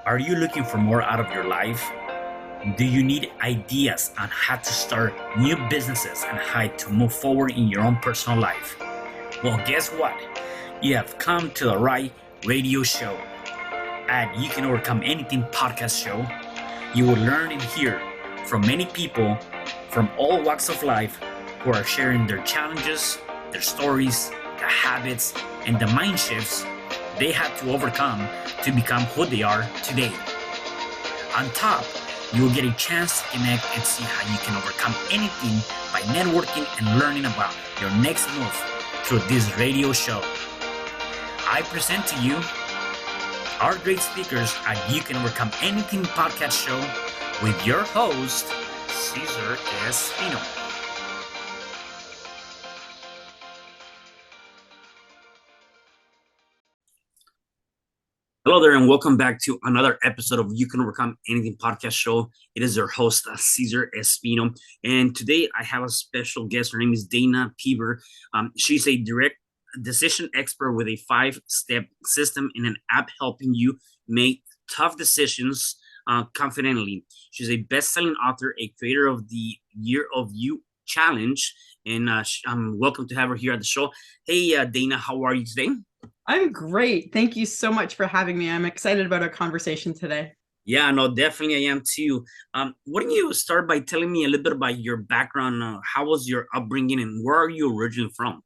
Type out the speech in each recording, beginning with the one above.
Are you looking for more out of your life? Do you need ideas on how to start new businesses and how to move forward in your own personal life? Well, guess what? You have come to the right radio show. At You Can Overcome Anything podcast show, you will learn and hear from many people from all walks of life who are sharing their challenges, their stories, the habits, and the mind shifts they had to overcome to become who they are today. On top, you will get a chance to connect and see how you can overcome anything by networking and learning about your next move through this radio show. I present to you our great speakers at You Can Overcome Anything podcast show with your host, Cesar Espino. Hello there, and welcome back to another episode of You Can Overcome Anything podcast show. It is your host, Cesar Espino, and today I have a special guest. Her name is Dana Peever. She's a direct decision expert with a 5-step system and an app helping you make tough decisions confidently. She's a best-selling author, a creator of the Year of You Challenge, and I'm welcome to have her here at the show. Hey, Dana, how are you today? I'm great. Thank you so much for having me. I'm excited about our conversation today. Yeah, no, definitely I am too. Why don't you start by telling me a little bit about your background? How was your upbringing and where are you originally from?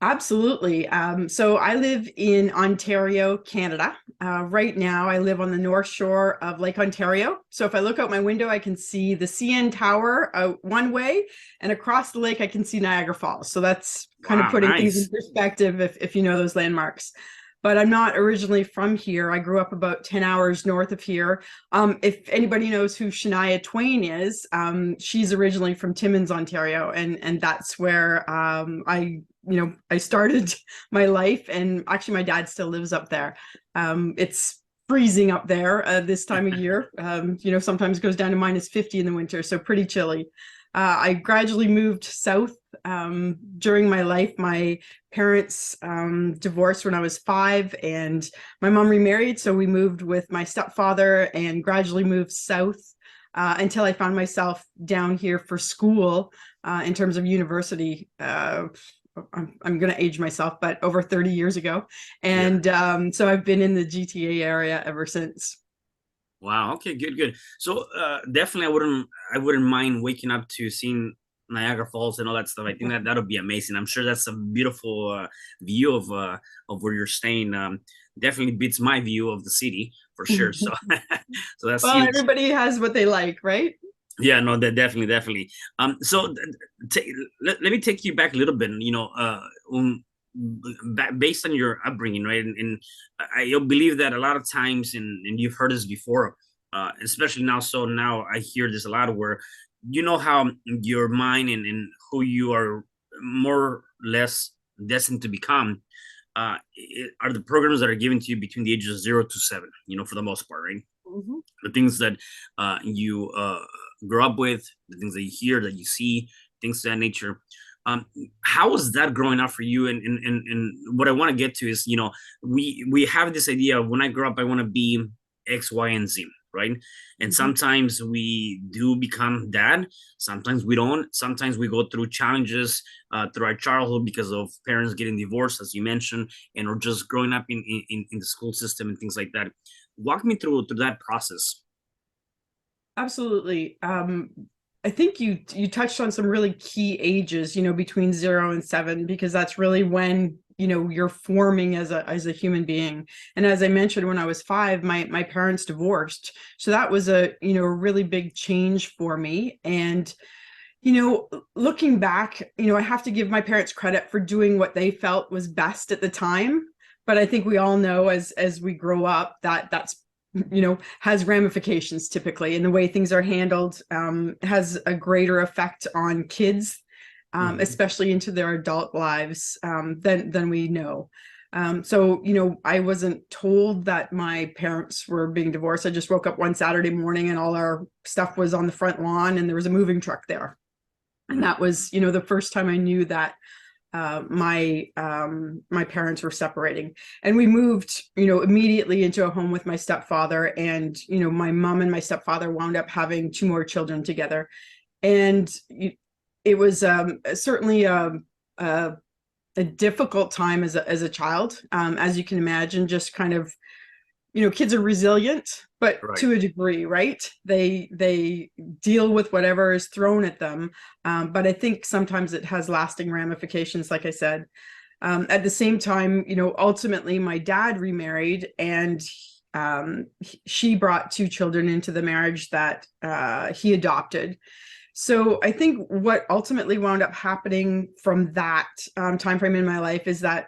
Absolutely. So I live in Ontario, Canada. Right now, I live on the North Shore of Lake Ontario. So if I look out my window, I can see the CN Tower one way, and across the lake, I can see Niagara Falls. So that's kind of putting things in perspective if you know those landmarks. But I'm not originally from here. I grew up about 10 hours north of here. If anybody knows who Shania Twain is, she's originally from Timmins, Ontario, and that's where I started my life. And actually, my dad still lives up there. It's freezing up there this time of year. Sometimes goes down to -50 in the winter, so pretty chilly. I gradually moved south during my life. My parents divorced when I was 5, and my mom remarried. So we moved with my stepfather and gradually moved south until I found myself down here for school in terms of university. I'm going to age myself, but over 30 years ago. And so I've been in the GTA area ever since. Wow. Okay. Good. So definitely, I wouldn't mind waking up to seeing Niagara Falls and all that stuff. I think that would be amazing. I'm sure that's a beautiful view of where you're staying. Definitely beats my view of the city for sure. So, so that's well, huge. Everybody has what they like, right? Yeah. No. That definitely. So let me take you back a little bit. Based on your upbringing, right? And I believe that a lot of times, and you've heard this before, especially now. So now I hear this a lot where you know how your mind and who you are more or less destined to become are the programs that are given to you between the ages of 0 to 7, for the most part, right? Mm-hmm. The things that you grow up with, the things that you hear, that you see, things of that nature. How was that growing up for you? And what I want to get to is, we have this idea of when I grow up, I want to be X, Y, and Z, right? And sometimes we do become that. Sometimes we don't. Sometimes we go through challenges through our childhood because of parents getting divorced, as you mentioned, and or just growing up in the school system and things like that. Walk me through that process. Absolutely. I think you touched on some really key ages, between 0 and 7, because that's really when, you're forming as a human being. And as I mentioned, when I was 5, my parents divorced. So that was a really big change for me. And, looking back, I have to give my parents credit for doing what they felt was best at the time. But I think we all know as we grow up that's has ramifications typically, and the way things are handled has a greater effect on kids, especially into their adult lives than we know. So, I wasn't told that my parents were being divorced. I just woke up one Saturday morning and all our stuff was on the front lawn and there was a moving truck there. And that was, the first time I knew that my parents were separating, and we moved, immediately into a home with my stepfather, and my mom and my stepfather wound up having two more children together, and it was certainly a difficult time as a child, as you can imagine. Just kind of, kids are resilient, but Right. to a degree, right? They deal with whatever is thrown at them, but I think sometimes it has lasting ramifications, like I said. At the same time, ultimately my dad remarried, and she brought two children into the marriage that he adopted. So I think what ultimately wound up happening from that time frame in my life is that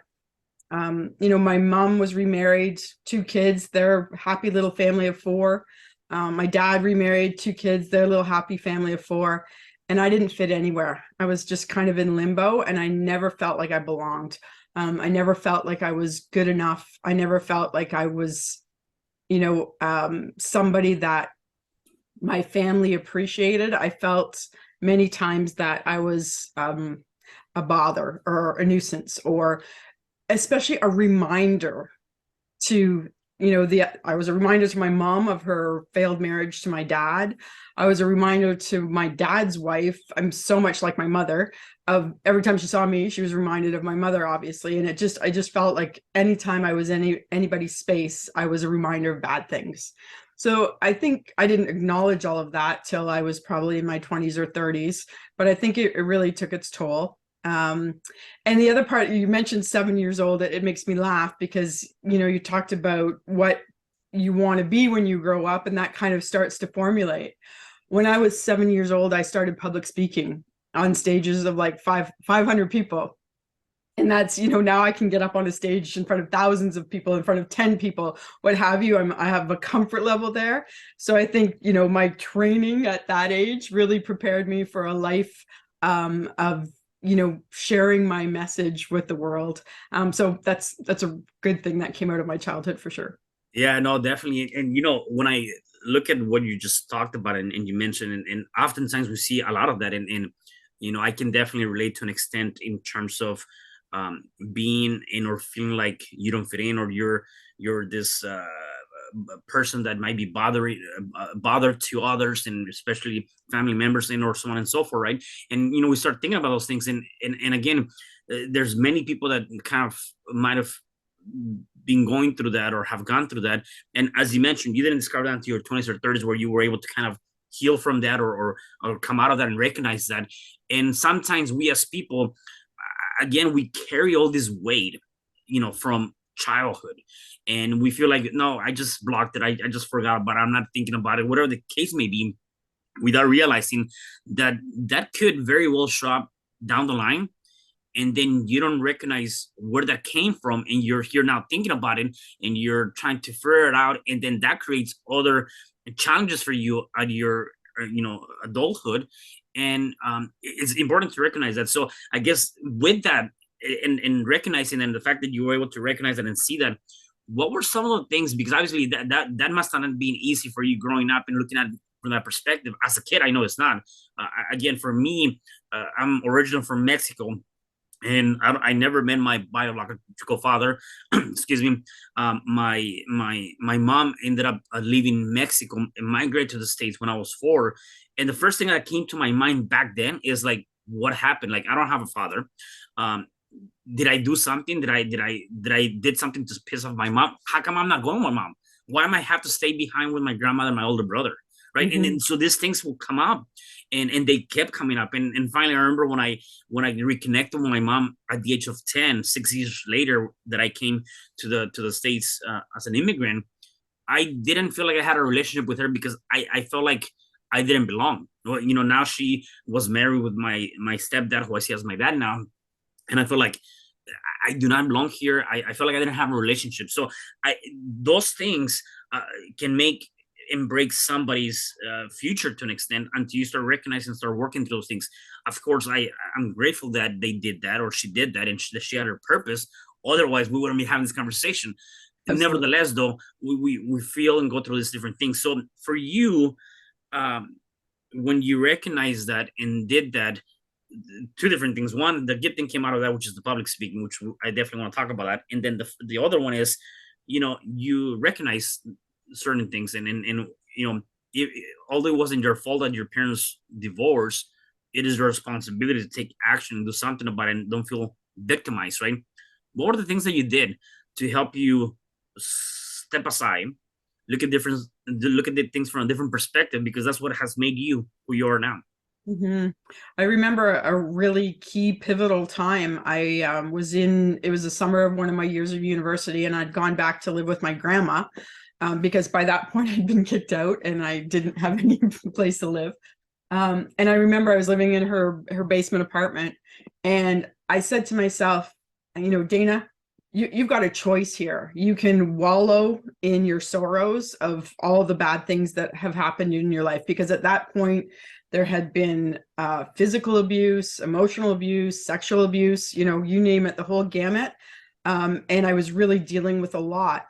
my mom was remarried, two kids, they're a happy little family of four. My dad remarried, two kids, they're a little happy family of four. And I didn't fit anywhere. I was just kind of in limbo, and I never felt like I belonged. I never felt like I was good enough. I never felt like I was, somebody that my family appreciated. I felt many times that I was a bother or a nuisance, or especially a reminder to, I was a reminder to my mom of her failed marriage to my dad. I was a reminder to my dad's wife. I'm so much like my mother. Of every time she saw me, she was reminded of my mother, obviously. And I just felt like anytime I was in anybody's space, I was a reminder of bad things. So I think I didn't acknowledge all of that till I was probably in my 20s or 30s, but I think it really took its toll. And the other part, you mentioned 7 years old, it makes me laugh because, you talked about what you want to be when you grow up, and that kind of starts to formulate. When I was 7 years old, I started public speaking on stages of like 500 people. And that's, now I can get up on a stage in front of thousands of people, in front of 10 people, what have you. I have a comfort level there. So I think, my training at that age really prepared me for a life of sharing my message with the world. So that's a good thing that came out of my childhood for sure. Yeah, no, definitely. And when I look at what you just talked about, and you mentioned, and oftentimes we see a lot of that, and I can definitely relate to an extent in terms of being in or feeling like you don't fit in, or you're this person that might be bothered to others, and especially family members, and or so on and so forth, right? And we start thinking about those things, and again, there's many people that kind of might have been going through that or have gone through that. And as you mentioned, you didn't describe that until your 20s or 30s, where you were able to kind of heal from that, or come out of that and recognize that. And sometimes we as people, again, we carry all this weight, from childhood, and we feel like, no, I just blocked it, I just forgot, but I'm not thinking about it, whatever the case may be, without realizing that that could very well show up down the line, and then you don't recognize where that came from, and you're here now thinking about it, and you're trying to figure it out, and then that creates other challenges for you at your adulthood. And it's important to recognize that. So I guess with that, and recognizing, and the fact that you were able to recognize that and see that, what were some of the things, because obviously that must not have been easy for you growing up and looking at it from that perspective. As a kid, I know it's not. Again, for me, I'm original from Mexico, and I never met my biological father. Excuse me. My mom ended up leaving Mexico and migrated to the States when I was 4. And the first thing that came to my mind back then is like, what happened? Like, I don't have a father. Um, did I do something? Did something to piss off my mom? How come I'm not going with my mom? Why am I have to stay behind with my grandmother and my older brother? Right. And then so these things will come up, and they kept coming up. And finally I remember when I reconnected with my mom at the age of 10, 6 years later, that I came to the States as an immigrant. I didn't feel like I had a relationship with her, because I felt like I didn't belong. Well, now she was married with my stepdad, who I see as my dad now, and I feel like I do not belong here. I felt like I didn't have a relationship. So those things can make and break somebody's future to an extent, until you start recognizing, start working through those things. Of course, I'm grateful that they did that, or she did that, and she had her purpose. Otherwise, we wouldn't be having this conversation. Absolutely. Nevertheless, though, we feel and go through these different things. So for you, when you recognize that and did that, two different things. One, the good thing came out of that, which is the public speaking, which I definitely want to talk about that. And then the other one is, you recognize certain things, and although it wasn't your fault that your parents divorced, it is your responsibility to take action and do something about it, and don't feel victimized, right? What are the things that you did to help you step aside, look at the things from a different perspective, because that's what has made you who you are now. Mm-hmm. I remember a really key pivotal time. I it was the summer of one of my years of university, and I'd gone back to live with my grandma because by that point I'd been kicked out and I didn't have any place to live. And I remember I was living in her basement apartment, and I said to myself, Dana, you've got a choice here. You can wallow in your sorrows of all the bad things that have happened in your life, because at that point there had been physical abuse, emotional abuse, sexual abuse, you name it, the whole gamut. And I was really dealing with a lot.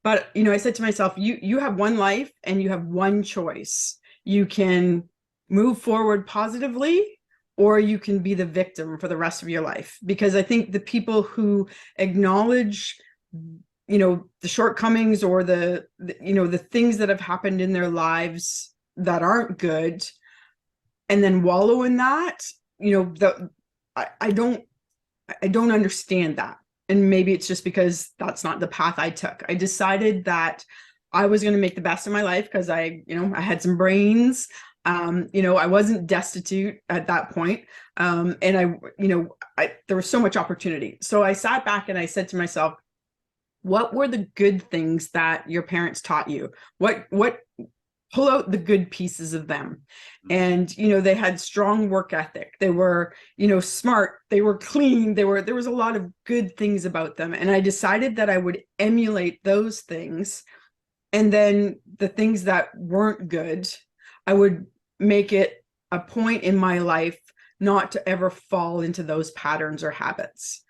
But, I said to myself, you have one life and you have one choice. You can move forward positively, or you can be the victim for the rest of your life. Because I think the people who acknowledge, the shortcomings or the things that have happened in their lives that aren't good, and then wallow in that, I don't understand that. And maybe it's just because that's not the path I took. I decided that I was going to make the best of my life because I had some brains. I wasn't destitute at that point. And there was so much opportunity. So I sat back and I said to myself, what were the good things that your parents taught you? What pull out the good pieces of them. And they had strong work ethic, they were smart, they were clean, there was a lot of good things about them. And I decided that I would emulate those things, and then the things that weren't good, I would make it a point in my life not to ever fall into those patterns or habits.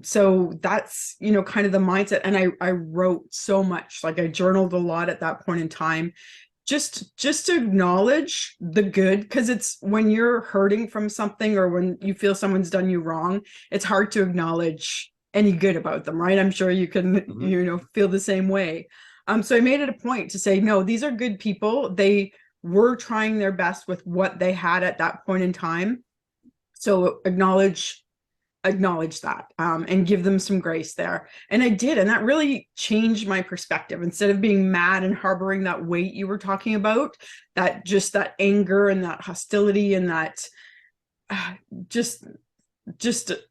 So that's kind of the mindset. And I wrote so much, like I journaled a lot at that point in time, just to acknowledge the good, because it's when you're hurting from something or when you feel someone's done you wrong, it's hard to acknowledge any good about them, right? I'm sure you can feel the same way. So I made it a point to say, no, these are good people. They were trying their best with what they had at that point in time. So acknowledge that, and give them some grace there. And I did, and that really changed my perspective. Instead of being mad and harboring that weight you were talking about, that anger and that hostility and that just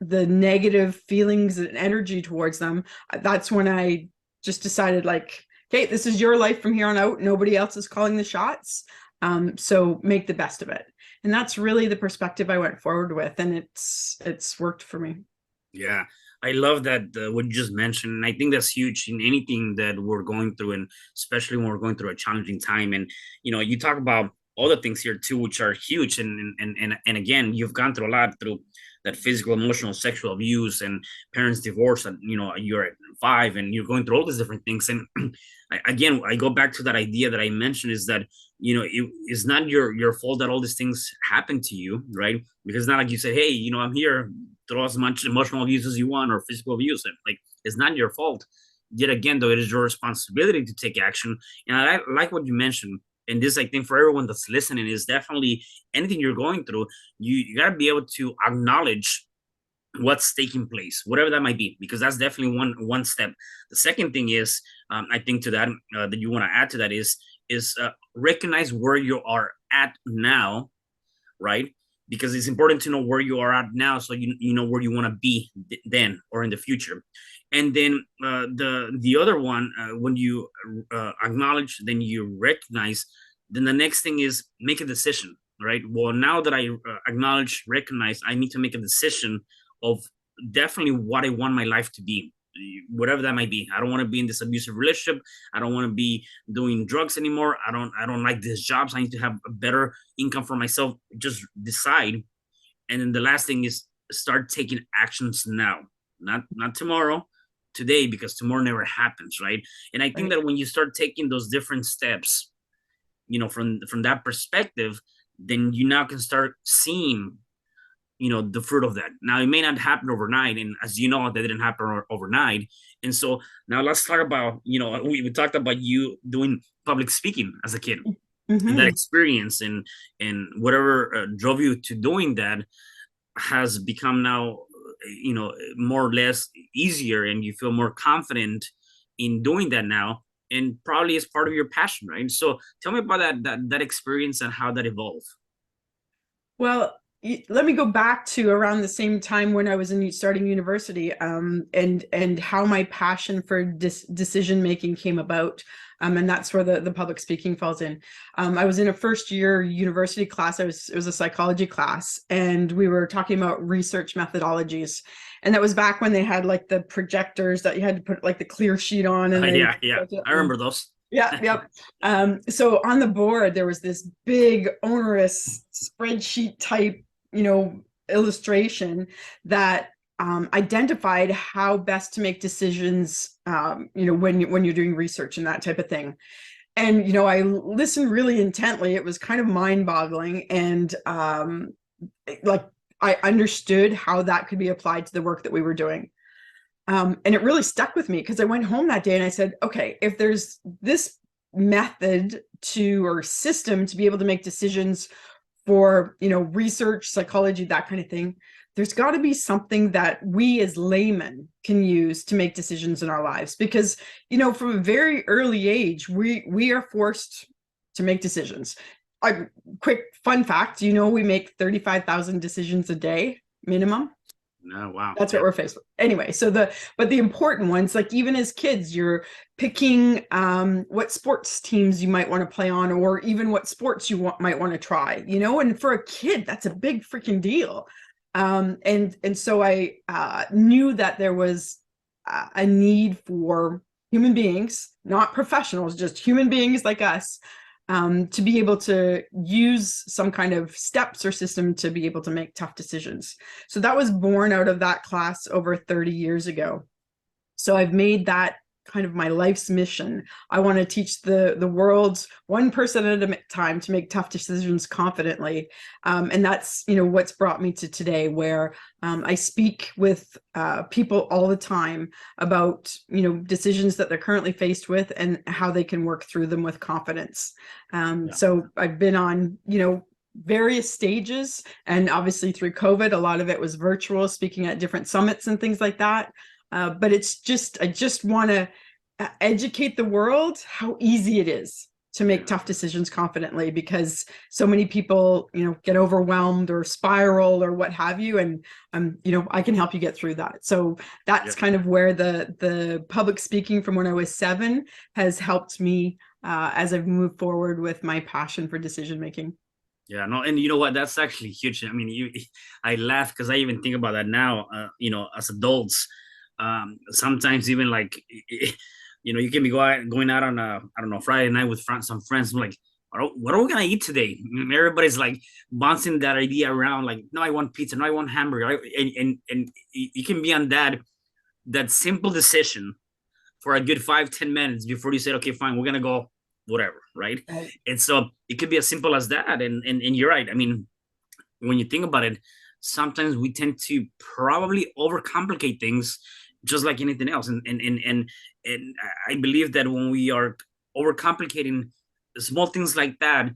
the negative feelings and energy towards them, that's when I just decided, like, okay, this is your life from here on out. Nobody else is calling the shots. So make the best of it. And that's really the perspective I went forward with, and it's worked for me. Yeah, I love that, what you just mentioned. And I think that's huge in anything that we're going through, and especially when we're going through a challenging time. And you talk about other things here too, which are huge. And again, you've gone through a lot, through that physical, emotional, sexual abuse, and parents divorce. And you're at 5, and you're going through all these different things. And I go back to that idea that I mentioned, is that it's not your fault that all these things happen to you, right? Because it's not like you said, hey, I'm here, throw as much emotional abuse as you want, or physical abuse. Like, it's not your fault. Yet again, though, it is your responsibility to take action. And I like what you mentioned. And this, I think, for everyone that's listening, is definitely anything you're going through, you got to be able to acknowledge what's taking place, whatever that might be, because that's definitely one step. The second thing is, I think, to that, that you want to add to that is recognize where you are at now, right? Because it's important to know where you are at now, so you know where you want to be then or in the future. And then the other one, when you acknowledge, then you recognize, then the next thing is make a decision, right? Well, now that I acknowledge, recognize, I need to make a decision of definitely what I want my life to be, whatever that might be. I don't want to be in this abusive relationship. I don't want to be doing drugs anymore. I don't like this job. So I need to have a better income for myself. Just decide. And then the last thing is start taking actions now, not tomorrow, today, because tomorrow never happens, right? And I think that when you start taking those different steps, from that perspective, then you now can start seeing the fruit of that. Now it may not happen overnight, and as you know, that didn't happen overnight. And so now let's talk about, we talked about you doing public speaking as a kid, and that Hmm. experience and whatever drove you to doing that has become now, more or less easier, and you feel more confident in doing that now, and probably is part of your passion, right? So tell me about that experience and how that evolved. Well, let me go back to around the same time when I was starting university, and how my passion for decision making came about. And that's where the public speaking falls in. I was in a first year university class. It was a psychology class, and we were talking about research methodologies. And that was back when they had like the projectors that you had to put like the clear sheet on, and they Yeah, yeah, I remember those. yeah, yep. So on the board, there was this big, onerous spreadsheet type, illustration that identified how best to make decisions, when you're doing research and that type of thing. And I listened really intently. It was kind of mind-boggling, and like I understood how that could be applied to the work that we were doing. And it really stuck with me because I went home that day and I said, okay, if there's this method or system to be able to make decisions for, research, psychology, that kind of thing, there's got to be something that we as laymen can use to make decisions in our lives. Because, from a very early age, we are forced to make decisions. A quick fun fact, we make 35,000 decisions a day minimum. No, wow. That's what Yeah. we're faced with. Anyway, but the important ones, like even as kids, you're picking what sports teams you might want to play on, or even what sports you might want to try, and for a kid, that's a big freaking deal. And so I knew that there was a need for human beings, not professionals, just human beings like us, to be able to use some kind of steps or system to be able to make tough decisions. So that was born out of that class over 30 years ago. So I've made that kind of my life's mission. I want to teach the world one person at a time to make tough decisions confidently. And that's, what's brought me to today, where I speak with people all the time about, decisions that they're currently faced with and how they can work through them with confidence. Yeah. So I've been on, various stages, and obviously through COVID, a lot of it was virtual, speaking at different summits and things like that. But I just want to educate the world how easy it is to make tough decisions confidently, because so many people, get overwhelmed or spiral or what have you. And, I can help you get through that. So that's kind of where the public speaking from when I was 7 has helped me as I've moved forward with my passion for decision making. Yeah, no, and you know what? That's actually huge. I mean, I laugh because I even think about that now. As adults, sometimes even like, you can be going out on a, I don't know, Friday night with some friends. I'm like, what are we gonna eat today? And everybody's like bouncing that idea around. Like, no, I want pizza. No, I want hamburger. Right? And you can be on that simple decision for a good 5-10 minutes before you said, okay, fine, we're gonna go whatever, right? Right. And so it could be as simple as that. And you're right. I mean, when you think about it, sometimes we tend to probably overcomplicate things, just like anything else. And I believe that when we are overcomplicating small things like that,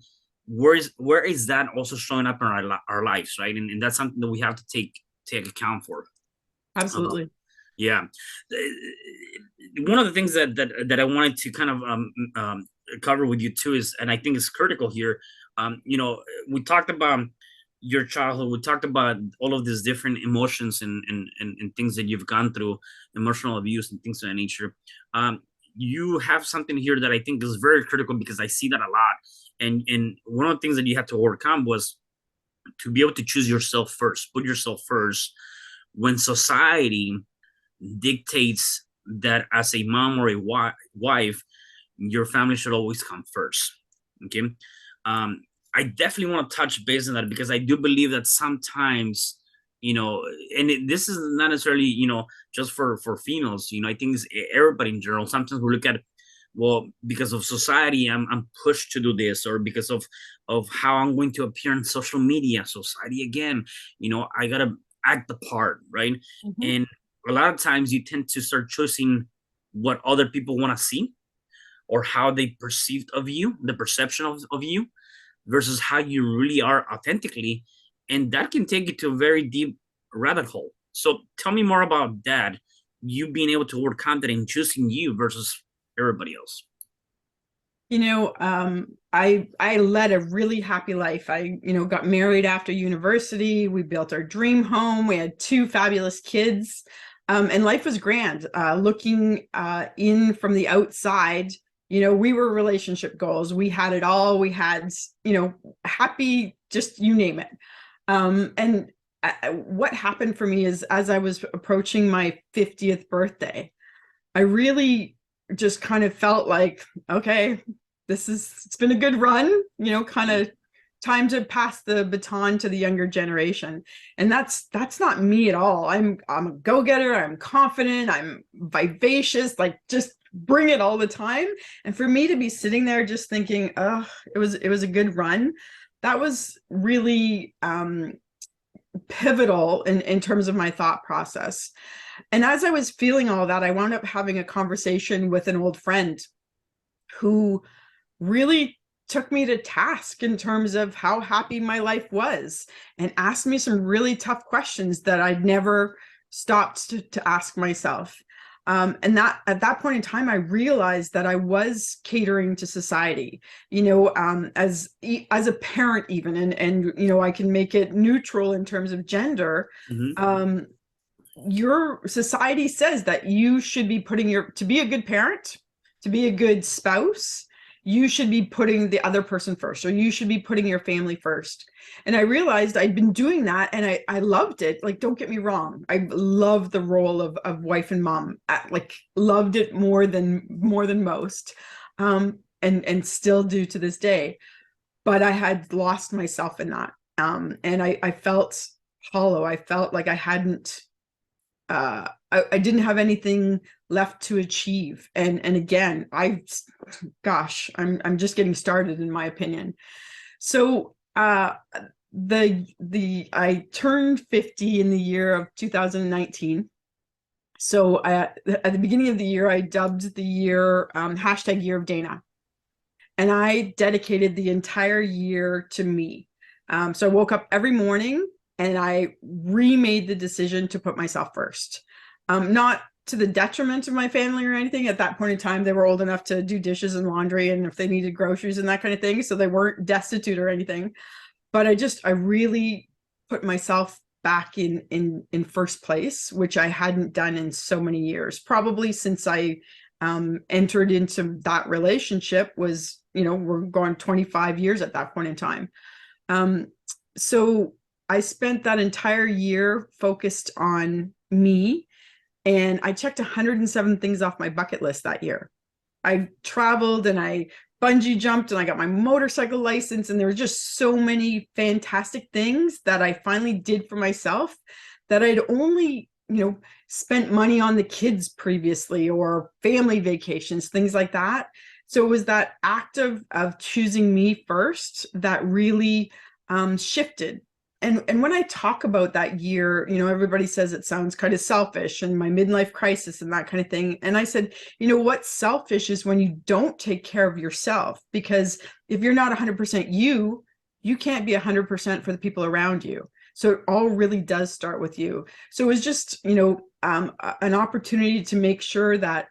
where is that also showing up in our lives, right? And that's something that we have to take account for. Uh, Absolutely. yeah. One of the things that I wanted to kind of cover with you too is, and I think it's critical here. We talked about your childhood. We talked about all of these different emotions and things that you've gone through, emotional abuse and things of that nature. You have something here that I think is very critical, because I see that a lot. And one of the things that you had to overcome was to be able to choose yourself first, put yourself first, when society dictates that as a mom or a wife, your family should always come first. Okay. I definitely want to touch base on that, because I do believe that sometimes, this is not necessarily, just for females, I think it's everybody in general. Sometimes we look at well, because of society, I'm pushed to do this, or because of how I'm going to appear on social media, society again, I gotta act the part, right? Mhm. And a lot of times you tend to start choosing what other people want to see, or how they perceived of you, the perception of you, versus how you really are authentically. And that can take you to a very deep rabbit hole. So tell me more about that. You being able to work confident in choosing you versus everybody else. I led a really happy life. I, got married after university. We built our dream home. We had two fabulous kids. And life was grand. Looking in from the outside, we were relationship goals. We had it all. We had, happy, just you name it. And what happened for me is, as I was approaching my 50th birthday, I really just kind of felt like, okay, it's been a good run, kind of time to pass the baton to the younger generation. And that's not me at all. I'm a go-getter, I'm confident, I'm vivacious, like just bring it all the time. And for me to be sitting there just thinking, oh, it was a good run, that was really pivotal in terms of my thought process. And as I was feeling all that, I wound up having a conversation with an old friend who really took me to task in terms of how happy my life was, and asked me some really tough questions that I'd never stopped to ask myself. And that at that point in time, I realized that I was catering to society, as a parent, even, and I can make it neutral in terms of gender. Mm-hmm. Your society says that you should be to be a good parent, to be a good spouse, you should be putting the other person first, or you should be putting your family first. And I realized I'd been doing that, and I loved it. Like, don't get me wrong, I loved the role of wife and mom. Like, loved it more than most, and still do to this day. But I had lost myself in that, and I felt hollow. I felt like I hadn't I didn't have anything left to achieve. And again, I'm just getting started, in my opinion. So I turned 50 in the year of 2019. So at the beginning of the year, I dubbed the year hashtag Year of Dana. And I dedicated the entire year to me. So I woke up every morning and I remade the decision to put myself first. Not to the detriment of my family or anything. At that point in time, they were old enough to do dishes and laundry, and if they needed groceries and that kind of thing, so they weren't destitute or anything. But I really put myself back in first place, which I hadn't done in so many years, probably since I entered into that relationship. Was, we're going 25 years at that point in time. So I spent that entire year focused on me, and I checked 107 things off my bucket list that year. I traveled and I bungee jumped and I got my motorcycle license, and there were just so many fantastic things that I finally did for myself that I'd only, spent money on the kids previously, or family vacations, things like that. So it was that act of choosing me first that really shifted. And when I talk about that year, everybody says it sounds kind of selfish, and my midlife crisis and that kind of thing. And I said, what's selfish is when you don't take care of yourself, because if you're not 100% you can't be 100% for the people around you. So it all really does start with you. So it was just, an opportunity to make sure that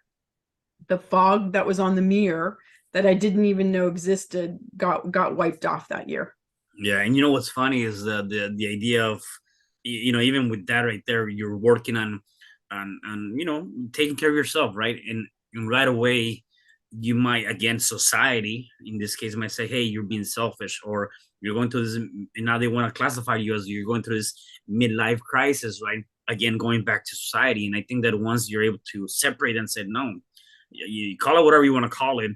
the fog that was on the mirror that I didn't even know existed got wiped off that year. Yeah, and what's funny is the idea of, even with that right there, you're working on taking care of yourself, right? And right away, you might, again, society in this case might say, hey, you're being selfish, or you're going through this, and now they want to classify you as you're going through this midlife crisis, right? Again, going back to society. And I think that once you're able to separate and say, no, you call it whatever you want to call it,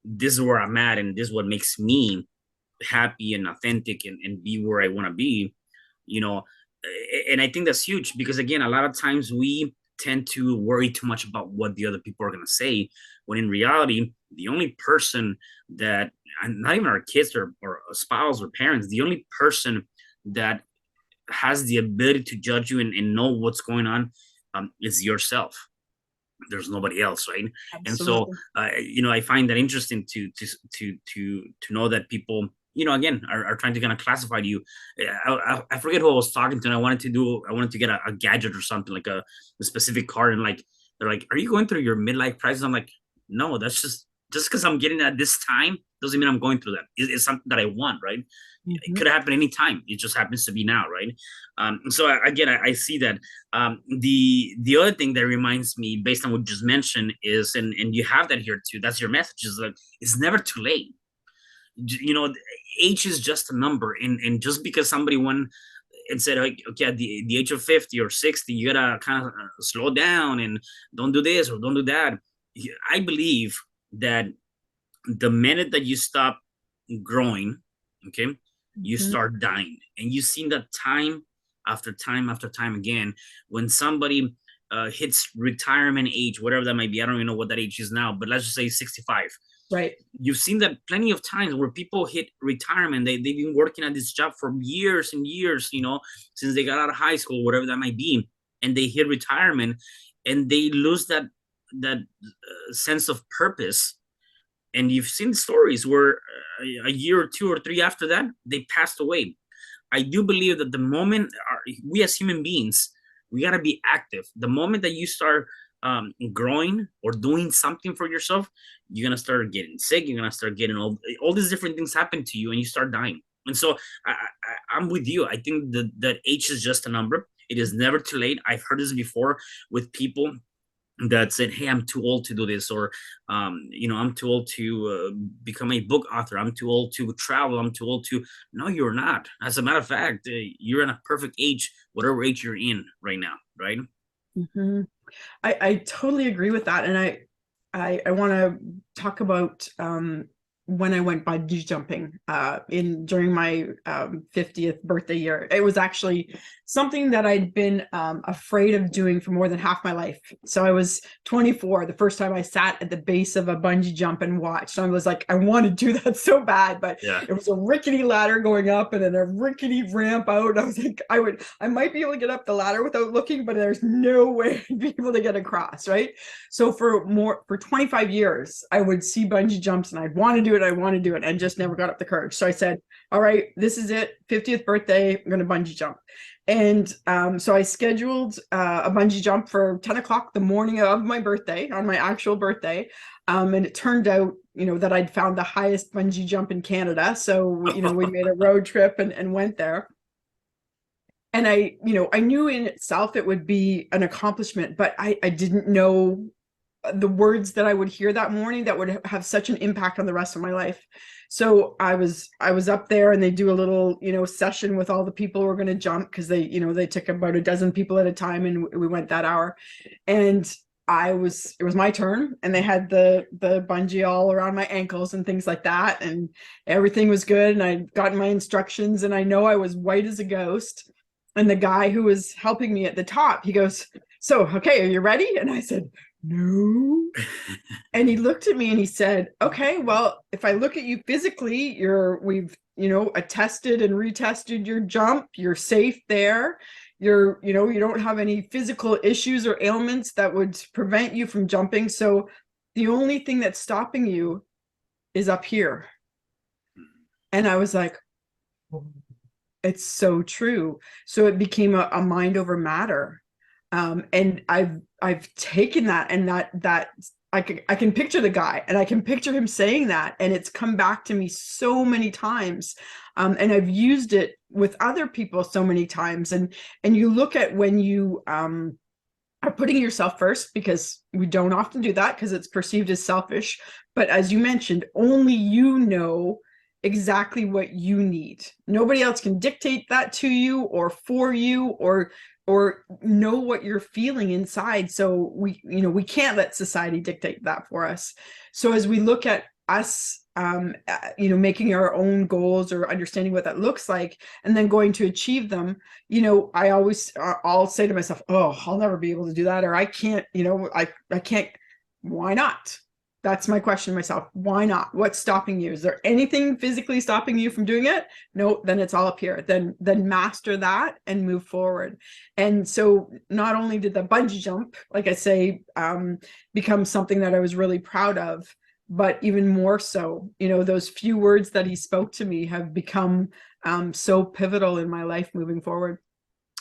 this is where I'm at, and this is what makes me happy and authentic, and be where I want to be, you know. And I think that's huge, because again, a lot of times we tend to worry too much about what the other people are going to say, when in reality, the only person that, and not even our kids or a spouse or parents, the only person that has the ability to judge you and know what's going on, is yourself. There's nobody else, right? And so, Absolutely. I find that interesting to know that people, again, are trying to kind of classify you. I forget who I was talking to, and I wanted to get a gadget or something, like a specific car, and like they're like, "Are you going through your midlife crisis?" I'm like, "No, that's just because I'm getting at this time doesn't mean I'm going through that. It's something that I want, right? It Mhm. could happen anytime. It just happens to be now, right?" So again, I see that. The other thing that reminds me, based on what you just mentioned, is, and you have that here too. That's your message, is like it's never too late. You know, age is just a number, and just because somebody went and said, like, okay, at the age of 50 or 60, you gotta kind of slow down and don't do this or don't do that. I believe that the minute that you stop growing, okay, you Mhm. start dying. And you've seen that time after time after time again. When somebody hits retirement age, whatever that might be, I don't even know what that age is now, but let's just say 65. Right. You've seen that plenty of times where people hit retirement. They've been working at this job for years and years, since they got out of high school, whatever that might be, and they hit retirement and they lose that sense of purpose. And you've seen stories where a year or two or three after that, they passed away. I do believe that the moment we as human beings, we got to be active. The moment that you start growing or doing something for yourself, you're going to start getting sick. You're going to start getting all these different things happen to you, and you start dying. And so I'm with you. I think that age is just a number. It is never too late. I've heard this before with people that said, "Hey, I'm too old to do this," or "I'm too old to become a book author. I'm too old to travel. I'm too old to." No, you're not. As a matter of fact, you're in a perfect age, whatever age you're in right now, right? Mhm. I totally agree with that. And I want to talk about when I went bungee jumping in during my 50th birthday year. It was actually something that I'd been afraid of doing for more than half my life. So I was 24 the first time I sat at the base of a bungee jump and watched. I was like, I want to do that so bad, but Yeah. it was a rickety ladder going up and then a rickety ramp out. I was like, I might be able to get up the ladder without looking, but there's no way I'd be able to get across, right? So for 25 years, I would see bungee jumps and I'd want to do it, and just never got up the courage. So I said, all right, this is it. 50th birthday, I'm going to bungee jump. And so I scheduled a bungee jump for 10 o'clock the morning of my birthday, on my actual birthday. And it turned out, that I'd found the highest bungee jump in Canada. So, we made a road trip and went there. And I knew in itself it would be an accomplishment, but I didn't know the words that I would hear that morning that would have such an impact on the rest of my life. So I was up there and they do a little, session with all the people who are going to jump, because they took about a dozen people at a time and we went that hour. And it was my turn, and they had the bungee all around my ankles and things like that. And everything was good. And I'd gotten my instructions, and I know I was white as a ghost. And the guy who was helping me at the top, he goes, "So, okay, are you ready?" And I said, "No." And he looked at me and he said, "Okay, well, if I look at you physically, we've, attested and retested your jump. You're safe there. You don't have any physical issues or ailments that would prevent you from jumping. So the only thing that's stopping you is up here." And I was like, it's so true. So it became a mind over matter. And I've taken that, and that I can picture the guy, and I can picture him saying that, and it's come back to me so many times. And I've used it with other people so many times. And you look at when you are putting yourself first, because we don't often do that because it's perceived as selfish. But as you mentioned, only you know exactly what you need. Nobody else can dictate that to you or for you, or know what you're feeling inside. So we can't let society dictate that for us. So as we look at us making our own goals or understanding what that looks like, and then going to achieve them, I'll say to myself, "Oh, I'll never be able to do that," or "I can't, I can't." Why not? That's my question to myself. Why not? What's stopping you? Is there anything physically stopping you from doing it? No, then it's all up here. Then master that and move forward. And so not only did the bungee jump, like I say, become something that I was really proud of, but even more so, those few words that he spoke to me have become so pivotal in my life moving forward.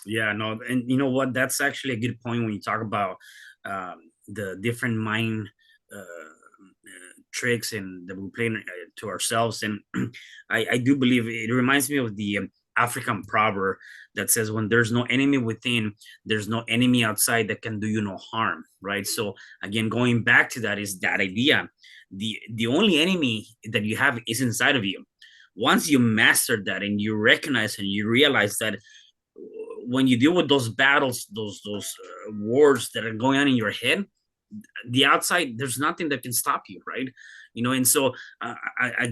Yeah, no, and you know what? That's actually a good point when you talk about the different mind tricks and that we play to ourselves. And I do believe it reminds me of the African proverb that says, when there's no enemy within, there's no enemy outside that can do you no harm, right? So again, going back to that is that idea. The only enemy that you have is inside of you. Once you master that and you recognize and you realize that when you deal with those battles, those wars that are going on in your head, the outside, there's nothing that can stop you, right? And so I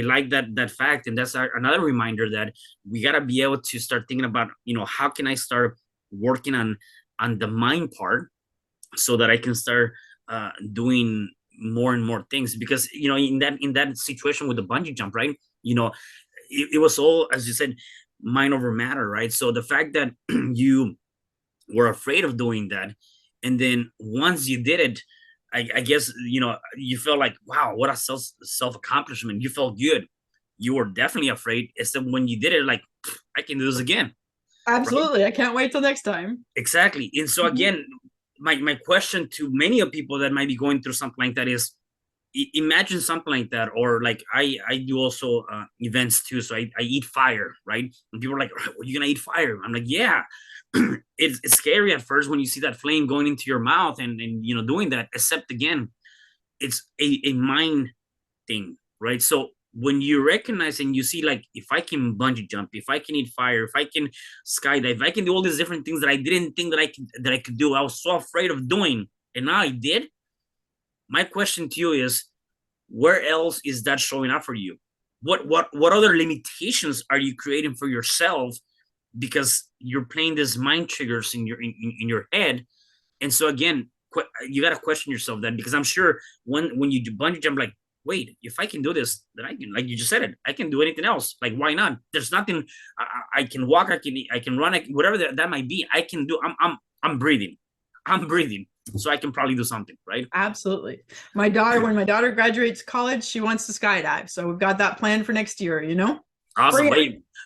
like that fact, and that's another reminder that we got to be able to start thinking about, how can I start working on the mind part so that I can start doing more and more things. Because in that situation with the bungee jump, right, it was all, as you said, mind over matter, right? So the fact that you were afraid of doing that, and then once you did it, I guess you felt like, wow, what a self accomplishment. You felt good. You were definitely afraid, except when you did it, like, I can do this again. Absolutely. Right? I can't wait till next time. Exactly. And so again, my question to many of people that might be going through something like that is, imagine something like that. Or like I do also events too, so I eat fire, right? And people are like, are you gonna eat fire? I'm like, yeah. It's scary at first when you see that flame going into your mouth and doing that, except again, it's a mind thing, right? So when you recognize and you see, like, if I can bungee jump, if I can eat fire, if I can skydive, if I can do all these different things that I didn't think that I could do, I was so afraid of doing, and now I did. My question to you is, where else is that showing up for you? What other limitations are you creating for yourself because you're playing these mind triggers in your head? And so again, you got to question yourself that, because I'm sure when you do bungee jump, like, wait, if I can do this, then I can, like you just said it, I can do anything else. Like, why not? There's nothing. I can walk, I can run, whatever that might be, I can do. I'm breathing. So I can probably do something, right? Absolutely. When my daughter graduates college, she wants to skydive. So we've got that plan for next year, Awesome. Let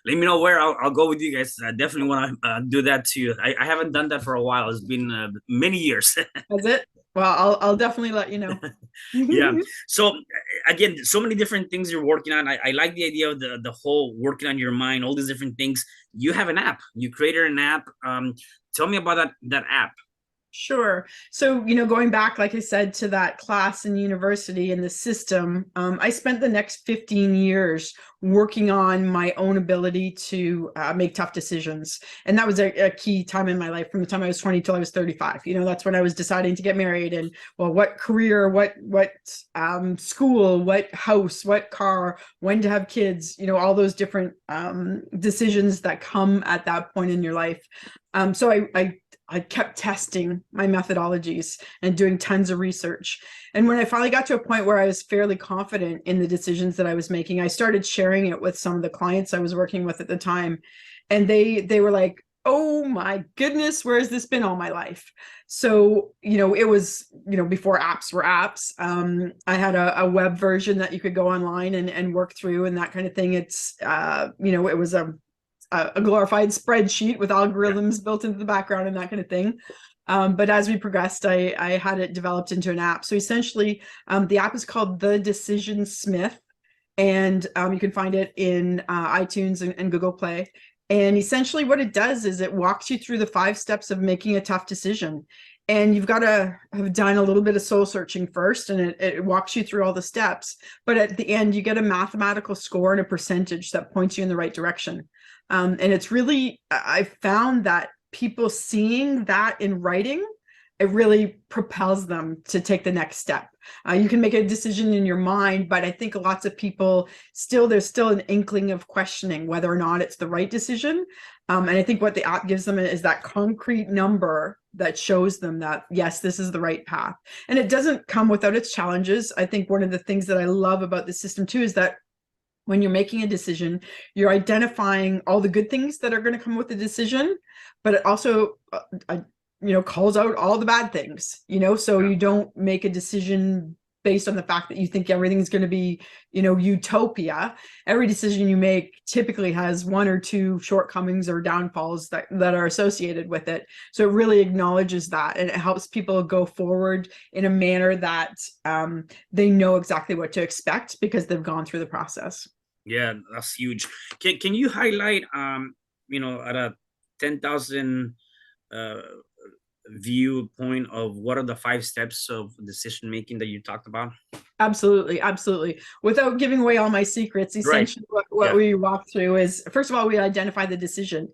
me know where. I'll go with you guys. I definitely want to do that too. I haven't done that for a while. It's been many years. That's it. Well, I'll definitely let you know. Yeah. So again, so many different things you're working on. I like the idea of the whole working on your mind, all these different things. You have an app. You created an app. Tell me about that app. Sure. So, going back, like I said, to that class in university and the system, I spent the next 15 years working on my own ability to make tough decisions. And that was a key time in my life, from the time I was 20 till I was 35. That's when I was deciding to get married, and, well, what career, what school, what house, what car, when to have kids, all those different decisions that come at that point in your life. So I kept testing my methodologies and doing tons of research. And when I finally got to a point where I was fairly confident in the decisions that I was making, I started sharing it with some of the clients I was working with at the time. And they were like, oh my goodness, where has this been all my life? So, it was, before apps were apps. I had a web version that you could go online and work through and that kind of thing. It's, it was a glorified spreadsheet with algorithms built into the background and that kind of thing. But as we progressed, I had it developed into an app. So essentially, the app is called The Decision Smith, and you can find it in iTunes and Google Play. And essentially what it does is it walks you through the 5 steps of making a tough decision. And you've got to have done a little bit of soul searching first, and it walks you through all the steps. But at the end, you get a mathematical score and a percentage that points you in the right direction. And it's really, I found that people seeing that in writing it really propels them to take the next step. You can make a decision in your mind, but I think lots of people there's still an inkling of questioning whether or not it's the right decision. And I think what the app gives them is that concrete number that shows them that, yes, this is the right path. And it doesn't come without its challenges. I think one of the things that I love about the system too is that when you're making a decision, you're identifying all the good things that are going to come with the decision, but it also, calls out all the bad things, so you don't make a decision based on the fact that you think everything's going to be, utopia. Every decision you make typically has one or two shortcomings or downfalls that are associated with it. So it really acknowledges that, and it helps people go forward in a manner that they know exactly what to expect because they've gone through the process. Yeah, that's huge. Can you highlight at a 10,000 viewpoint of what are the 5 steps of decision making that you talked about? Absolutely. Without giving away all my secrets, essentially what we walk through is, first of all, we identify the decision,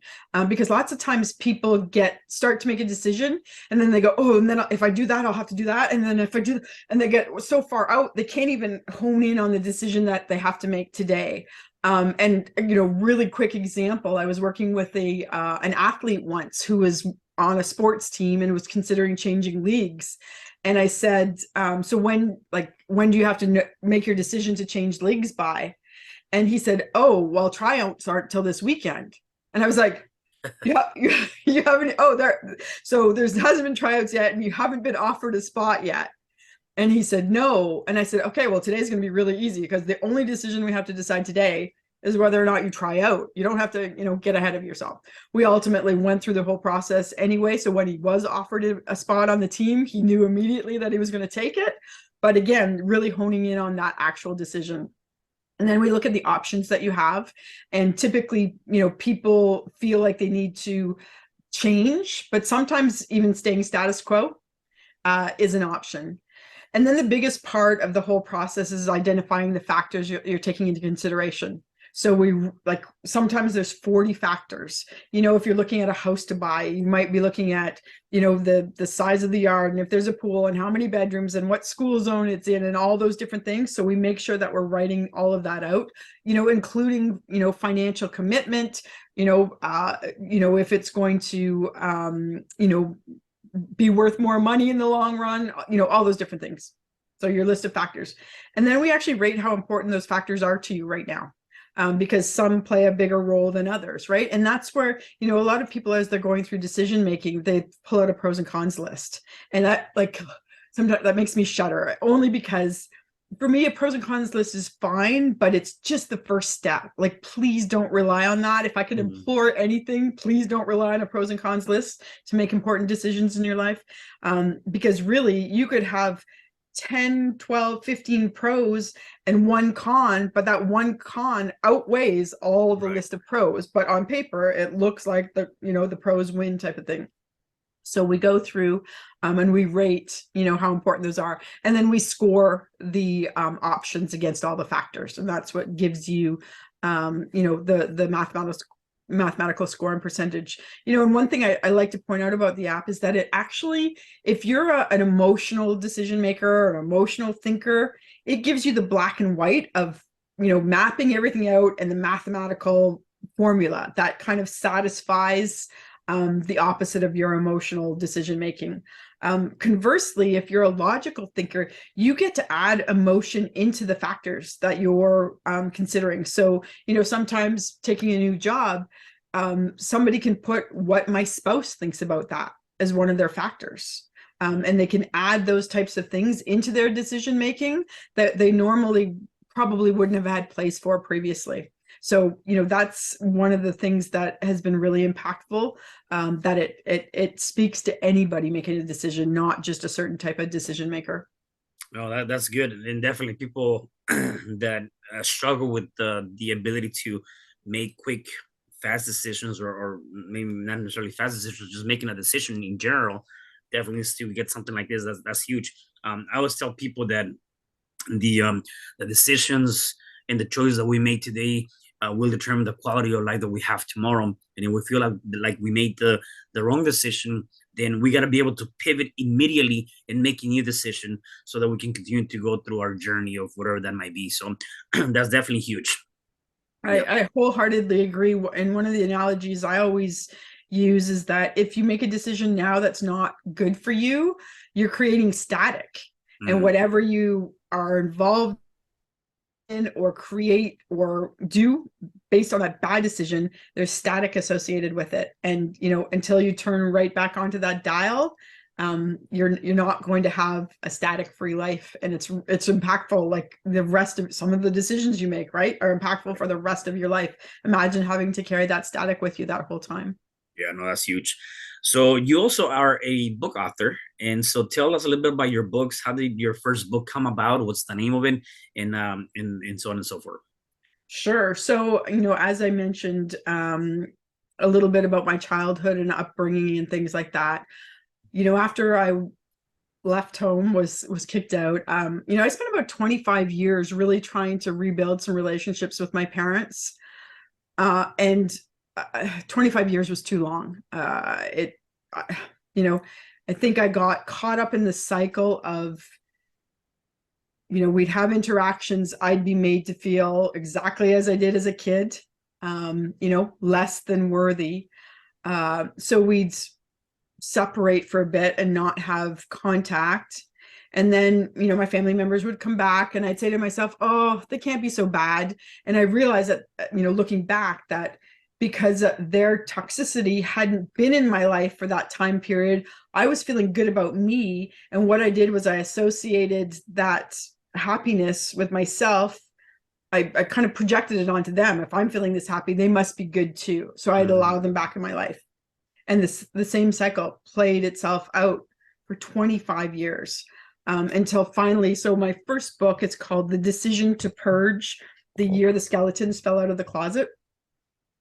because lots of times people start to make a decision and then they go, oh, and then if I do that, I'll have to do that. And then if I do, and they get so far out, they can't even hone in on the decision that they have to make today. And really quick example, I was working with an athlete once who was on a sports team and was considering changing leagues. And I said, so when do you have to make your decision to change leagues by? And he said, oh, well, tryouts aren't till this weekend. And I was like, yeah, you haven't, so there hasn't been tryouts yet and you haven't been offered a spot yet. And he said, no. And I said, okay, well, today's going to be really easy because the only decision we have to decide today is whether or not you try out. You don't have to, get ahead of yourself. We ultimately went through the whole process anyway. So when he was offered a spot on the team, he knew immediately that he was going to take it. But again, really honing in on that actual decision. And then we look at the options that you have. And typically, people feel like they need to change, but sometimes even staying status quo is an option. And then the biggest part of the whole process is identifying the factors you're taking into consideration. So sometimes there's 40 factors. If you're looking at a house to buy, you might be looking at, the size of the yard and if there's a pool and how many bedrooms and what school zone it's in and all those different things. So we make sure that we're writing all of that out, including, financial commitment, if it's going to, be worth more money in the long run, all those different things. So your list of factors. And then we actually rate how important those factors are to you right now. Because some play a bigger role than others, right? And that's where, a lot of people, as they're going through decision making, they pull out a pros and cons list. And that, sometimes that makes me shudder, only because for me, a pros and cons list is fine, but it's just the first step. Please don't rely on that. If I could implore anything, please don't rely on a pros and cons list to make important decisions in your life. Because really, you could have 10, 12, 15 pros and one con, but that one con outweighs all the list of pros. But on paper, it looks like the pros win type of thing. So we go through and we rate, how important those are. And then we score the options against all the factors. And that's what gives you, the mathematical score and percentage. And one thing I like to point out about the app is that it actually, if you're an emotional decision maker or an emotional thinker, it gives you the black and white of, mapping everything out and the mathematical formula that kind of satisfies the opposite of your emotional decision making. Conversely, if you're a logical thinker, you get to add emotion into the factors that you're considering. So, sometimes taking a new job, somebody can put what my spouse thinks about that as one of their factors. And they can add those types of things into their decision making that they normally probably wouldn't have had place for previously. So, that's one of the things that has been really impactful, that it speaks to anybody making a decision, not just a certain type of decision maker. No, that's good. And definitely people that struggle with the ability to make quick, fast decisions, or maybe not necessarily fast decisions, just making a decision in general, definitely needs to get something like this. That's huge. I always tell people that the decisions and the choices that we make today will determine the quality of life that we have tomorrow. and then we feel like we made the wrong decision, then we got to be able to pivot immediately and make a new decision so that we can continue to go through our journey of whatever that might be. So that's definitely huge. Yeah. I wholeheartedly agree. And one of the analogies I always use is that if you make a decision now that's not good for you, you're creating static. And whatever you are involved in or create or do based on that bad decision, there's static associated with it. And, you know, until you turn right back onto that dial, you're not going to have a static free life. And it's impactful. Like the rest of some of the decisions you make, right, are impactful for the rest of your life. Imagine having to carry that static with you that whole time. Yeah, no, that's huge. So you also are a book author, and so tell us a little bit about your books. How did your first book come about? What's the name of it, and so on and so forth. Sure. So, you know, as I mentioned, a little bit about my childhood and upbringing and things like that. You know, after I left home, was kicked out, you know, I spent about 25 years really trying to rebuild some relationships with my parents. And 25 years was too long. You know, I think I got caught up in the cycle of, you know, we'd have interactions. I'd be made to feel exactly as I did as a kid, you know, less than worthy. So we'd separate for a bit and not have contact. And then, you know, my family members would come back and I'd say to myself, oh, they can't be so bad. And I realized that, you know, looking back, that because their toxicity hadn't been in my life for that time period, I was feeling good about me. And what I did was I associated that happiness with myself. I kind of projected it onto them. If I'm feeling this happy, they must be good too. So I'd allow them back in my life. And the same cycle played itself out for 25 years until finally, so my first book, it's called The Decision to Purge, the Year the Skeletons Fell Out of the Closet.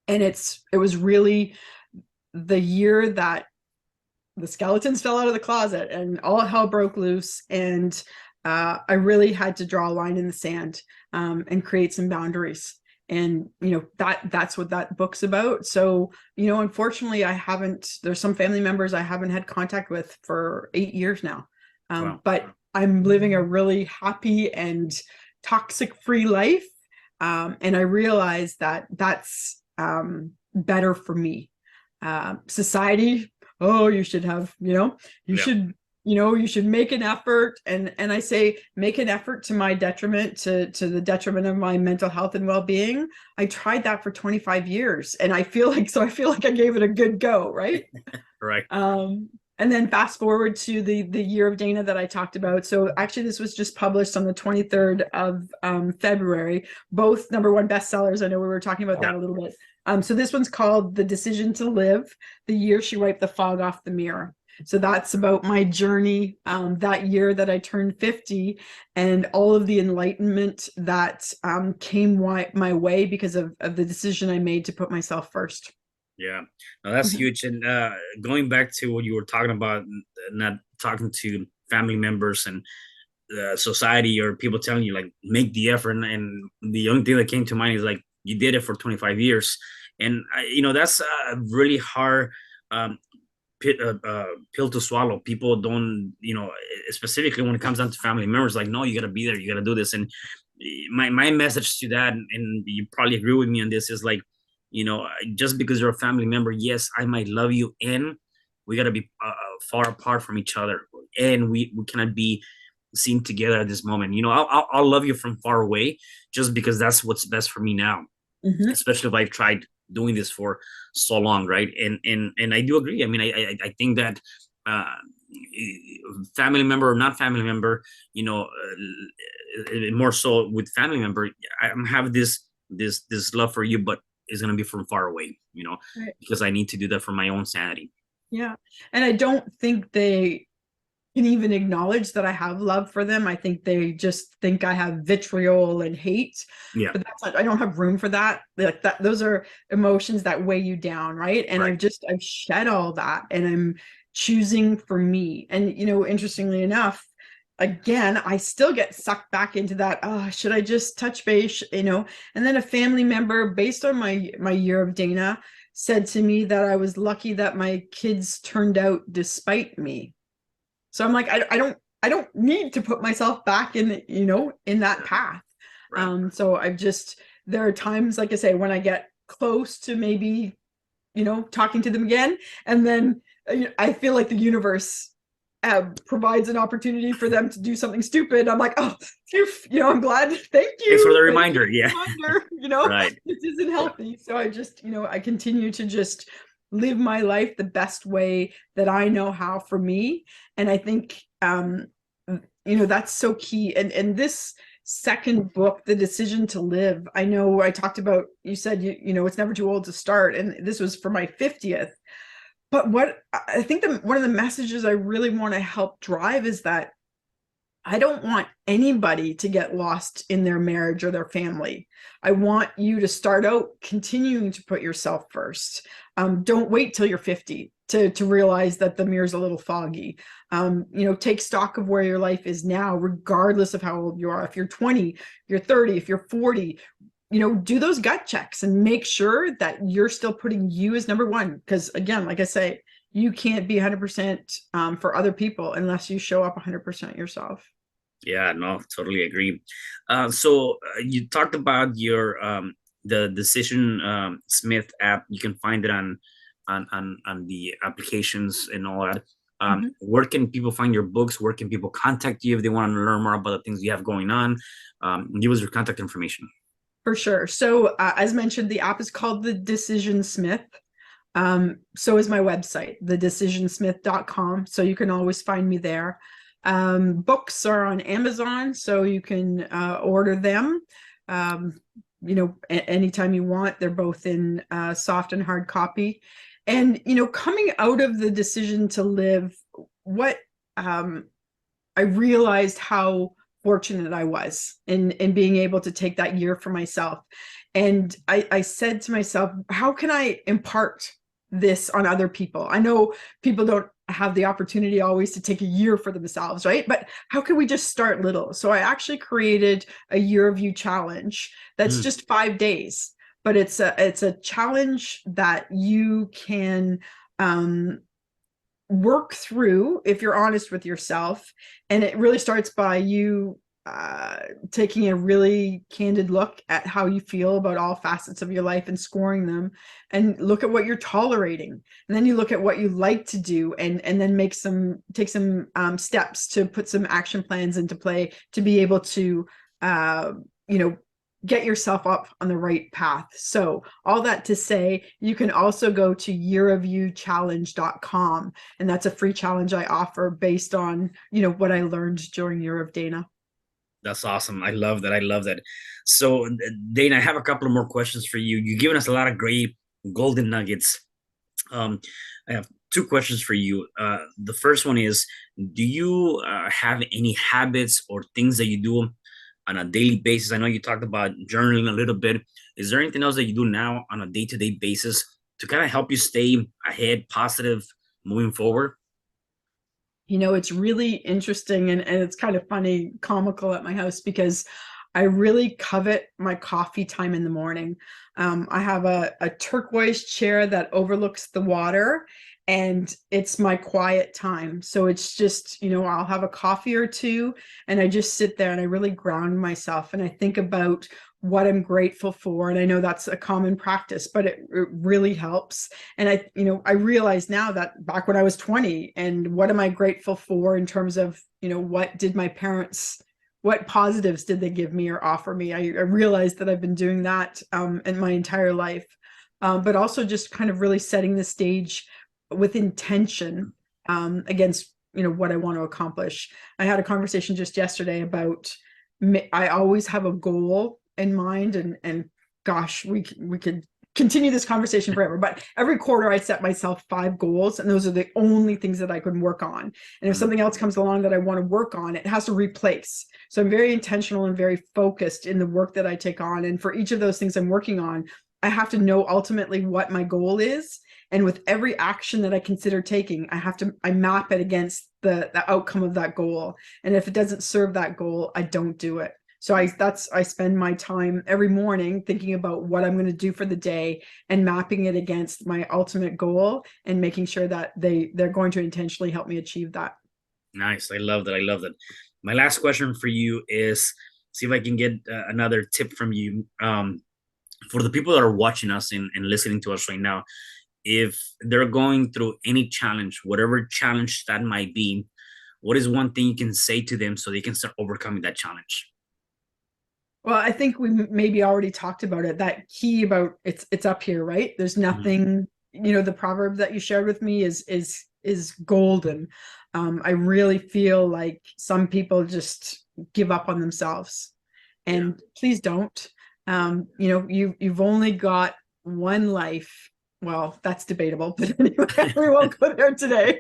And it was really the year that the skeletons fell out of the closet and all hell broke loose. And I really had to draw a line in the sand and create some boundaries. And, you know, that's what that book's about. So, you know, unfortunately, there's some family members I haven't had contact with for 8 years now. Wow. But I'm living a really happy and toxic free life. And I realize that that's better for me. Society, oh, you should have, you know, you should, you know, you should make an effort. And I say, make an effort to my detriment, to the detriment of my mental health and well-being. I tried that for 25 years and I feel like I gave it a good go. Right. Right. And then fast forward to the year of Dana that I talked about. So actually this was just published on the 23rd of February, both #1 bestsellers. I know we were talking about that a little bit. So this one's called The Decision to Live, the Year She Wiped the Fog Off the Mirror. So that's about my journey that year that I turned 50 and all of the enlightenment that came my way because of the decision I made to put myself first. Yeah, no, that's huge. And going back to what you were talking about, not talking to family members and society or people telling you like make the effort, and the only thing that came to mind is like you did it for 25 years, and you know that's a really hard pill to swallow. People don't, you know, specifically when it comes down to family members, like no, you got to be there, you got to do this. And my message to that, and you probably agree with me on this, is like, you know, just because you're a family member, yes, I might love you, and we gotta be far apart from each other, and we cannot be seen together at this moment. You know, I'll love you from far away, just because that's what's best for me now. Especially if I've tried doing this for so long, right? And I do agree. I mean, I think that family member or not family member, you know, more so with family member, I have this love for you, but is going to be from far away, you know, right, because I need to do that for my own sanity. Yeah. And I don't think they can even acknowledge that I have love for them. I think they just think I have vitriol and hate. Yeah. But that's not, I don't have room for that. Like that, those are emotions that weigh you down, right? And right, I've shed all that and I'm choosing for me. And, you know, interestingly enough, again, I still get sucked back into that. Oh, should I just touch base, you know? And then a family member, based on my year of Dana, said to me that I was lucky that my kids turned out despite me. So I'm like, I don't need to put myself back in, in that path. Right. So there are times, like I say, when I get close to maybe, talking to them again, and then I feel like the universe provides an opportunity for them to do something stupid. I'm like, oh, I'm glad. Thank Thanks for you. the Thank you reminder. for Yeah. the reminder. Right. This isn't healthy. So I continue to just live my life the best way that I know how for me. And I think, that's so key. And this second book, The Decision to Live, I know I talked about, you said, it's never too old to start. And this was for my 50th. But what I think one of the messages I really want to help drive is that I don't want anybody to get lost in their marriage or their family. I want you to start out continuing to put yourself first. Don't wait till you're 50 to realize that the mirror's a little foggy. Take stock of where your life is now, regardless of how old you are. If you're 20, if you're 30, if you're 40, do those gut checks and make sure that you're still putting you as number one. Because again, like I say, you can't be 100% for other people unless you show up 100% yourself. Yeah, no, totally agree. So you talked about your the Decision Smith app. You can find it on the applications and all that. Where can people find your books? Where can people contact you if they want to learn more about the things you have going on? Give us your contact information. For sure. So as mentioned, the app is called The Decision Smith. So is my website, thedecisionsmith.com. So you can always find me there. Books are on Amazon, so you can order them. Anytime you want. They're both in soft and hard copy. And coming out of the Decision to Live, what I realized how fortunate I was in being able to take that year for myself. And I said to myself, how can I impart this on other people? I know people don't have the opportunity always to take a year for themselves, right? But how can we just start little? So I actually created a year of you challenge that's just 5 days, but it's a challenge that you can work through if you're honest with yourself. And it really starts by you taking a really candid look at how you feel about all facets of your life and scoring them, and look at what you're tolerating. And then you look at what you like to do, and then take some steps to put some action plans into play to be able to get yourself up on the right path. So all that to say, you can also go to yearofyouchallenge.com, and that's a free challenge I offer based on what I learned during Year of Dana. That's awesome. I love that. I love that. So, Dana, I have a couple of more questions for you. You've given us a lot of great golden nuggets. I have two questions for you. The first one is, do you have any habits or things that you do on a daily basis? I know you talked about journaling a little bit. Is there anything else that you do now on a day-to-day basis to kind of help you stay ahead, positive, moving forward? It's really interesting, and it's kind of funny, comical at my house, because I really covet my coffee time in the morning. I have a turquoise chair that overlooks the water, and it's my quiet time. So it's just, I'll have a coffee or two, and I just sit there and I really ground myself, and I think about what I'm grateful for. And I know that's a common practice, but it really helps. And I realize now that back when I was 20, and what am I grateful for in terms of, what positives did they give me or offer me? I realized that I've been doing that in my entire life, but also just kind of really setting the stage with intention against, what I want to accomplish. I had a conversation just yesterday about, I always have a goal in mind, and gosh, we could continue this conversation forever, but every quarter I set myself 5 goals, and those are the only things that I can work on. And if something else comes along that I want to work on, it has to replace. So I'm very intentional and very focused in the work that I take on. And for each of those things I'm working on, I have to know ultimately what my goal is. And with every action that I consider taking, I map it against the outcome of that goal. And if it doesn't serve that goal, I don't do it. So I spend my time every morning thinking about what I'm going to do for the day and mapping it against my ultimate goal and making sure that they're going to intentionally help me achieve that. Nice. I love that. I love that. My last question for you is, see if I can get another tip from you. For the people that are watching us and listening to us right now, if they're going through any challenge, whatever challenge that might be, what is one thing you can say to them so they can start overcoming that challenge? Well, I think we maybe already talked about it. That key about it's up here, right? There's Mhm. nothing, the proverb that you shared with me is golden. I really feel like some people just give up on themselves, Yeah. and please don't. You've only got one life. Well, that's debatable, but anyway, we won't go there today.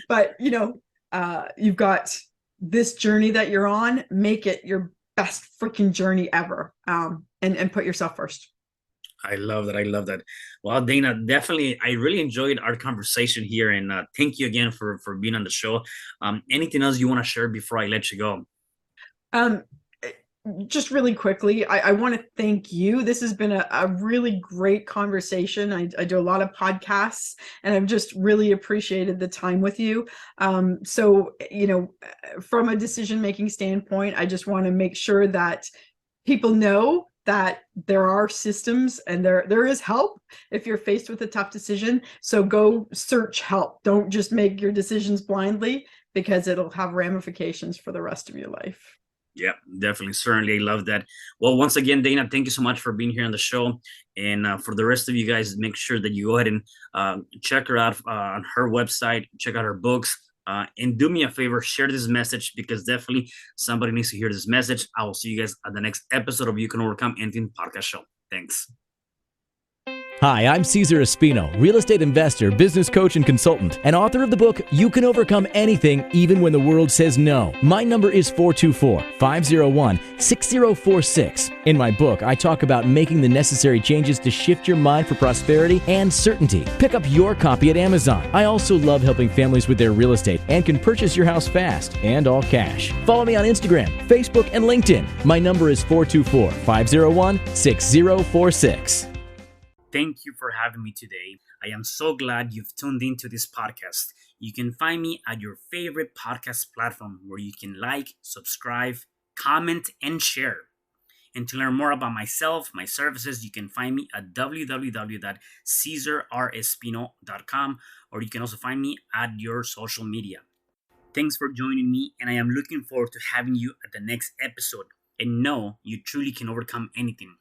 But you've got this journey that you're on. Make it your best freaking journey ever, and put yourself first. I love that. I love that. Well, Dana, definitely, I really enjoyed our conversation here, and thank you again for being on the show. Anything else you want to share before I let you go? um just really quickly, I want to thank you. This has been a really great conversation. I do a lot of podcasts, and I've just really appreciated the time with you. So, from a decision making standpoint, I just want to make sure that people know that there are systems and there is help if you're faced with a tough decision. So go search help. Don't just make your decisions blindly, because it'll have ramifications for the rest of your life. Yeah, definitely. Certainly. I love that. Well, once again, Dana, thank you so much for being here on the show. And for the rest of you guys, make sure that you go ahead and check her out on her website, check out her books, and do me a favor, share this message, because definitely somebody needs to hear this message. I will see you guys at the next episode of You Can Overcome Anything podcast show. Thanks. Hi, I'm Cesar Espino, real estate investor, business coach, and consultant, and author of the book, You Can Overcome Anything, Even When the World Says No. My number is 424-501-6046. In my book, I talk about making the necessary changes to shift your mind for prosperity and certainty. Pick up your copy at Amazon. I also love helping families with their real estate and can purchase your house fast and all cash. Follow me on Instagram, Facebook, and LinkedIn. My number is 424-501-6046. Thank you for having me today. I am so glad you've tuned into this podcast. You can find me at your favorite podcast platform where you can like, subscribe, comment, and share. And to learn more about myself, my services, you can find me at www.CesarRespino.com, or you can also find me at your social media. Thanks for joining me, and I am looking forward to having you at the next episode. And know you truly can overcome anything.